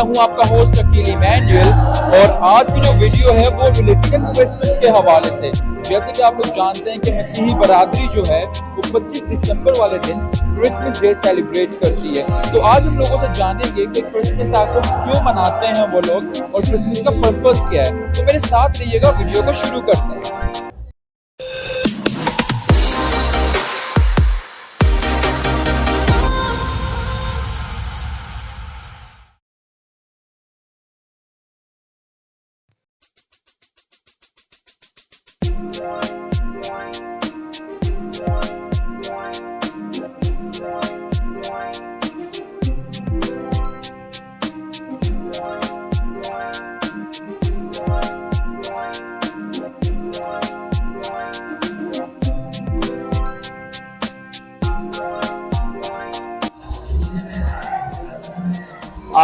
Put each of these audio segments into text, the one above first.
हूं आपका host Aqeel Emmanuel और आज की जो वीडियो है वो रिलेटेड क्रिसमस के हवाले से। जैसे कि आप लोग जानते हैं कि मसीही बरादरी जो है वो 25 दिसंबर वाले दिन क्रिसमस डे सेलिब्रेट करती है। तो आज हम लोगों से जानेंगे कि क्रिसमस आखिर क्यों मनाते हैं वो लोग और क्रिसमस का पर्पस क्या है। तो मेरे साथ रहिएगा, वीडियो को शुरू करते हैं।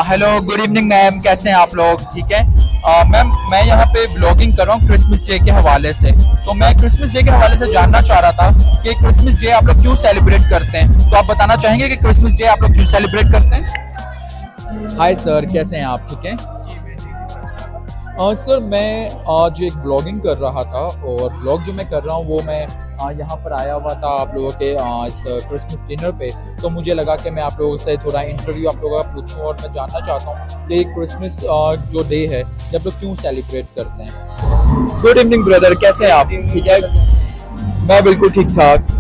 हेलो, गुड इवनिंग मैम, कैसे हैं आप लोग? ठीक है मैम, मैं यहाँ पे व्लॉगिंग कर रहा हूँ क्रिसमस डे के हवाले से। तो मैं क्रिसमस डे के हवाले से जानना चाह रहा था कि क्रिसमस डे आप लोग क्यों सेलिब्रेट करते हैं। तो आप बताना चाहेंगे कि क्रिसमस डे आप लोग क्यों सेलिब्रेट करते हैं? हाय सर, कैसे हैं आप? ठीक है सर, मैं आज एक व्लॉगिंग कर रहा था और व्लॉग जो मैं कर रहा हूँ वो मैं यहाँ पर आया हुआ था आप लोगों के इस क्रिसमस डिनर पे। तो मुझे लगा कि मैं आप लोगों से थोड़ा इंटरव्यू आप लोगों का पूछूं और मैं जानना चाहता हूँ कि क्रिसमस जो डे है ये आप लोग क्यों सेलिब्रेट करते हैं। गुड इवनिंग ब्रदर, कैसे हैं आप? ठीक है, मैं बिल्कुल ठीक ठाक।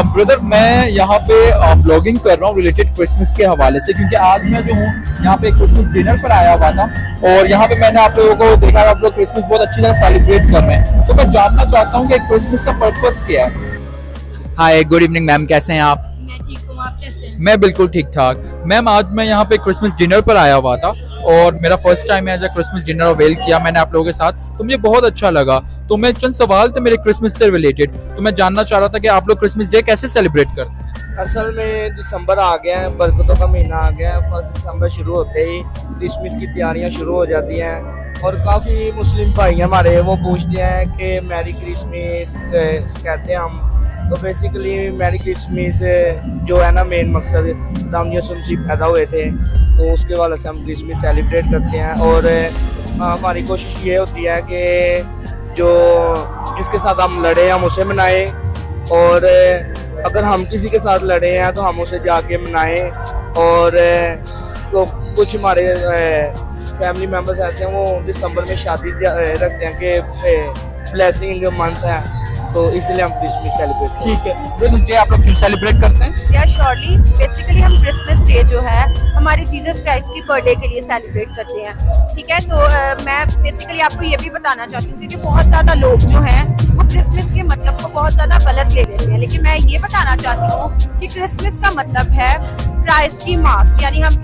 ब्रदर, मैं यहाँ पे ब्लॉगिंग कर रहा हूँ रिलेटेड क्रिसमस के हवाले से, क्योंकि आज मैं जो हूँ यहाँ पे क्रिसमस डिनर पर आया हुआ था और यहाँ पे मैंने आप लोगों को देखा आप लोग क्रिसमस बहुत अच्छी तरह सेलिब्रेट कर रहे हैं। तो मैं जानना चाहता हूँ कि क्रिसमस का पर्पस क्या है। हाय, गुड इवनिंग मैम, कैसे हैं आप? मैं ठीक हूँ, आप कैसे हैं? मैं बिल्कुल ठीक ठाक। मैम, आज मैं यहाँ पे क्रिसमस डिनर पर आया हुआ था और मेरा first time as a Christmas dinner avail किया मैंने आप लोगों के साथ, तो मुझे बहुत अच्छा लगा। तो मैं चंद सवाल थे मेरे क्रिसमस से रिलेटेड, तो मैं जानना चाह रहा था कि आप लोग क्रिसमस डे कैसे सेलिब्रेट करते हैं? असल में दिसंबर आ गया है, बरकतों का महीना आ गया है। 1 दिसंबर शुरू होते ही क्रिसमस की तैयारियां शुरू हो जाती हैं और काफ़ी मुस्लिम भाई हमारे वो पूछते हैं कि मैरी क्रिसमस कहते हैं हम। तो बेसिकली मैरी क्रिसमस जो है ना, मेन मकसद खुदावंद यीशु मसीह पैदा हुए थे, तो उसके वाले से हम क्रिसमस सेलिब्रेट करते हैं। और हमारी कोशिश ये होती है कि जो जिसके साथ हम लड़े हम उसे मनाएं, और अगर हम किसी के साथ लड़े हैं तो हम उसे जाके मनाएं। और तो कुछ हमारे फैमिली मेम्बर्स ऐसे हैं वो दिसंबर में शादी रखते हैं कि ब्लेसिंग मंथ है, तो इसलिए हम क्रिसमस सेलिब्रेट करते हैं। ठीक है, क्रिसमस डे आप लोग क्यों सेलिब्रेट करते हैं? या श्योरली, बेसिकली हम क्रिसमस डे जो है हमारे जीसस क्राइस्ट की बर्थडे के लिए सेलिब्रेट करते हैं। ठीक है, तो मैं बेसिकली आपको ये भी बताना चाहती हूँ क्योंकि बहुत ज़्यादा लोग जो हैं वो क्रिसमस के मतलब को बहुत ज़्यादा गलत ले लेते हैं, लेकिन मैं ये बताना चाहती हूँ कि क्रिसमस का मतलब है क्राइस्ट की मास, यानी हम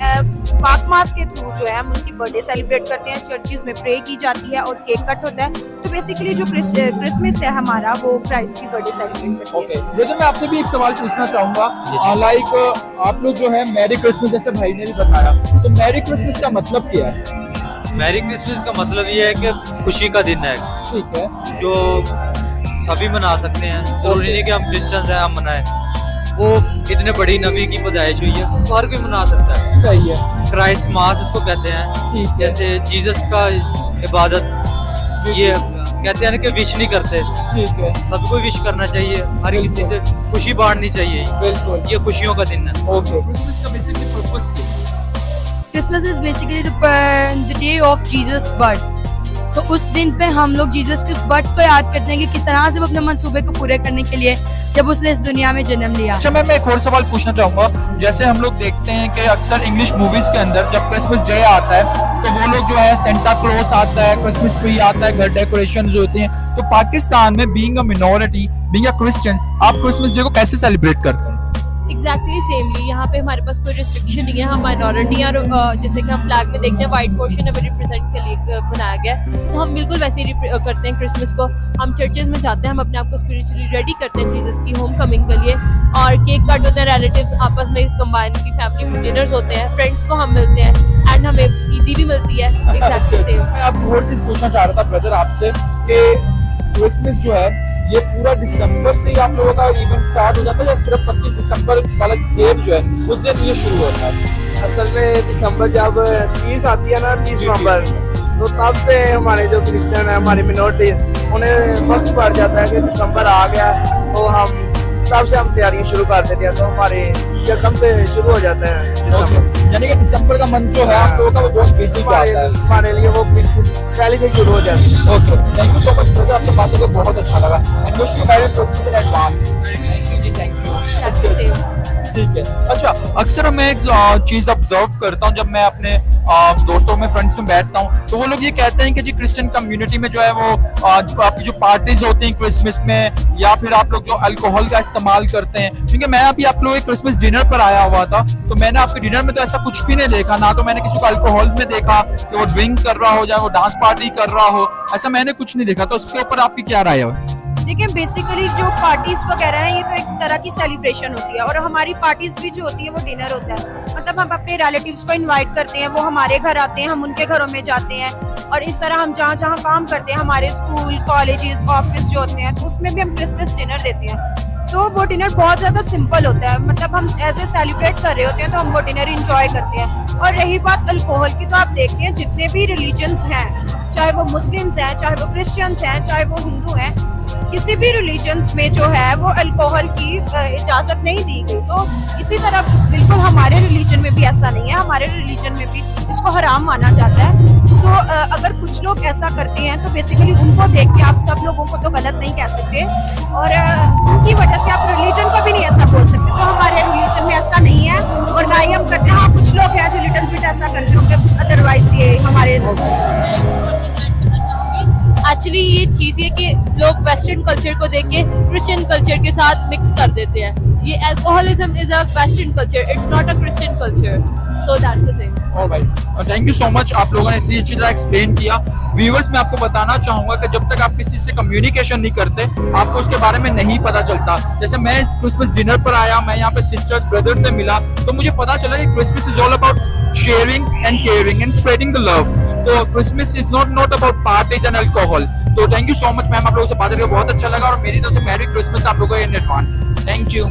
पाक मास के थ्रू जो है हम उनकी बर्थडे सेलिब्रेट करते हैं। चर्चिज में प्रे की जाती है और केक कट होता है। तो बेसिकली जो क्रिसमस है हमारा वो क्राइस्ट की बर्थडे सेलिब्रेट करते हैं। ओके ब्रदर, मैं आपसे भी एक सवाल पूछना चाहूंगा। लाइक आप लोग जो है मैरी क्रिसमस, जैसे भाई ने भी बताया, तो मैरी क्रिसमस का मतलब क्या है? मैरी क्रिसमस का मतलब ये है कि खुशी का दिन है। ठीक है, जो सभी मना सकते हैं, जरूरी नहीं कि हम क्रिश्चियंस हैं हम मनाएं। वो इतने बड़ी नबी की पैदाइश हुई है तो हर कोई मना सकता है। सही है, क्राइस्ट मास इसको कहते हैं। ठीक है, जैसे जीसस का इबादत, ये कहते हैं ना कि विश नहीं करते, ठीक है, सबको विश करना चाहिए, हर किसी से खुशी बांटनी चाहिए। बिल्कुल, ये खुशियों का दिन है। ओके। क्रिसमस का बेसिकली पर्पस क्या है? Christmas is basically the day of Jesus' birth. तो उस दिन पे हम लोग जीसस के उस बर्थ को याद करते हैं कि किस तरह से वो अपने मंसूबे को पूरे करने के लिए जब उसने इस दुनिया में जन्म लिया। अच्छा मैं एक और सवाल पूछना चाहूंगा। जैसे हम लोग देखते हैं कि अक्सर इंग्लिश मूवीज के अंदर जब क्रिसमस डे आता है तो वो लोग जो है सेंटा क्लॉज आता है, क्रिसमस ट्री आता है, घर डेकोरेशन होती हैं। तो पाकिस्तान में being a minority, being a Christian, आप क्रिसमस डे को कैसे सेलिब्रेट करते हैं? एग्जैक्टली सेमली, यहाँ पे हमारे पास कोई रिस्ट्रिक्शन नहीं है। हम माइनॉरिटी हैं और जैसे कि हम फ्लैग में देखते हैं वाइट पोर्शन हमें रिप्रेजेंट के लिए बनाया गया है, तो हम बिल्कुल वैसे ही करते हैं क्रिसमस को। हम चर्चेज में जाते हैं, हम अपने आप को स्पिरिचुअली रेडी करते हैं जीसस की होम कमिंग के लिए, और केक कट होते हैं, रिलेटिव्स आपस में कंबाइन की फैमिली डिनर्स होते हैं, फ्रेंड्स को हम मिलते हैं एंड हमें ईदी भी मिलती है। Exactly same. मैं आपको और चीज पूछना चाह रहा था ब्रदर आपसे कि क्रिसमस जो है ये पूरा दिसंबर से ही आप लोगों का इवेंट स्टार्ट हो जाता है या सिर्फ 25 दिसंबर वाला डेट जो है उस दिन ये शुरू होता है? असल में दिसंबर जब 30 आती है ना, 30 नवंबर, तो तब से हमारे जो क्रिश्चियन है, हमारी मिनोरिटी, उन्हें वक्त पड़ जाता है कि दिसंबर आ गया, तो हम तब से हम तैयारियां शुरू कर देते हैं, तो हमारे यकम से शुरू हो जाता है दिसंबर। यानी कि दिसंबर का मंथ जो है आप लोगों का वो बहुत बिजी जाता है। हमारे लिए वो पहले से शुरू हो जाती है। Okay, thank you so much brother, आपसे बात करके बहुत अच्छा लगा and wish you merry Christmas in advance. Thank you ji, thank you. ठीक है। अच्छा, अक्सर मैं एक चीज ऑब्जर्व करता हूँ जब मैं अपने दोस्तों में, फ्रेंड्स में बैठता हूँ, तो वो लोग ये कहते हैं कि जी क्रिश्चियन कम्युनिटी में जो है वो आपकी जो पार्टीज होती हैं क्रिसमस में, या फिर आप लोग जो अल्कोहल का इस्तेमाल करते हैं, क्योंकि मैं अभी आप लोगों के क्रिसमस डिनर पर आया हुआ था, तो मैंने आपके डिनर में तो ऐसा कुछ भी नहीं देखा, ना तो मैंने किसी को अल्कोहल में देखा कि वो ड्रिंक कर रहा हो, या वो डांस पार्टी कर रहा हो, ऐसा मैंने कुछ नहीं देखा। तो उसके ऊपर आपकी क्या राय है? देखिए, बेसिकली जो पार्टीज वगैरह हैं ये तो एक तरह की सेलिब्रेशन होती है, और हमारी पार्टीज भी जो होती है वो डिनर होता है। मतलब हम अपने रिलेटिव्स को इनवाइट करते हैं, वो हमारे घर आते हैं, हम उनके घरों में जाते हैं, और इस तरह हम जहाँ जहाँ काम करते हैं, हमारे स्कूल, कॉलेजेस, ऑफिस जो होते हैं, तो उसमें भी हम क्रिसमस डिनर देते हैं। तो वो डिनर बहुत ज्यादा सिंपल होता है, मतलब हम एज ए सेलिब्रेट कर रहे होते हैं, तो हम वो डिनर इंजॉय करते हैं। और रही बात अल्कोहल की, तो आप देखते हैं जितने भी रिलीजन्स हैं, चाहे वो मुस्लिम्स हैं, चाहे वो क्रिश्चियंस हैं, चाहे वो हिंदू हैं, किसी भी रिलीजन्स में जो है वो अल्कोहल की इजाजत नहीं दी गई। तो इसी तरह बिल्कुल हमारे रिलीजन में भी ऐसा नहीं है, हमारे रिलीजन में भी इसको हराम माना जाता है। तो अगर कुछ लोग ऐसा करते हैं तो बेसिकली उनको देख के आप सब लोगों को तो गलत नहीं कह सकते, और उनकी वजह से आप रिलीजन को भी नहीं ऐसा बोल सकते। तो हमारे रिलीजन में ऐसा नहीं है, और ना ही हम करते हैं। हाँ, कुछ लोग हैं जो लिटिल बिट ऐसा करते होंगे, अदरवाइज ये हमारे एक्चुअली ये चीज़ है कि लोग वेस्टर्न कल्चर को देख के क्रिश्चियन कल्चर के साथ मिक्स कर देते हैं। ये alcoholism is a western culture, it's not a Christian culture, so that's the thing. Alright, thank you so much, आप लोगों ने इतनी अच्छी तरह एक्सप्लेन किया। व्यूअर्स, मैं आपको बताना चाहूंगा कि जब तक आप किसी से कम्युनिकेशन नहीं करते, आपको उसके बारे में नहीं पता चलता। जैसे मैं इस क्रिसमस डिनर पर आया, मैं यहाँ पे सिस्टर्स ब्रदर्स से मिला, तो मुझे पता चला कि Christmas is all about sharing and caring and spreading the love. तो Christmas is not about parties and alcohol. तो thank you so much ma'am, आप लोगों से बात करके बहुत अच्छा लगा, और मेरी तरफ से मैरी क्रिसमस आप लोगों को इन एडवांस। Thank you.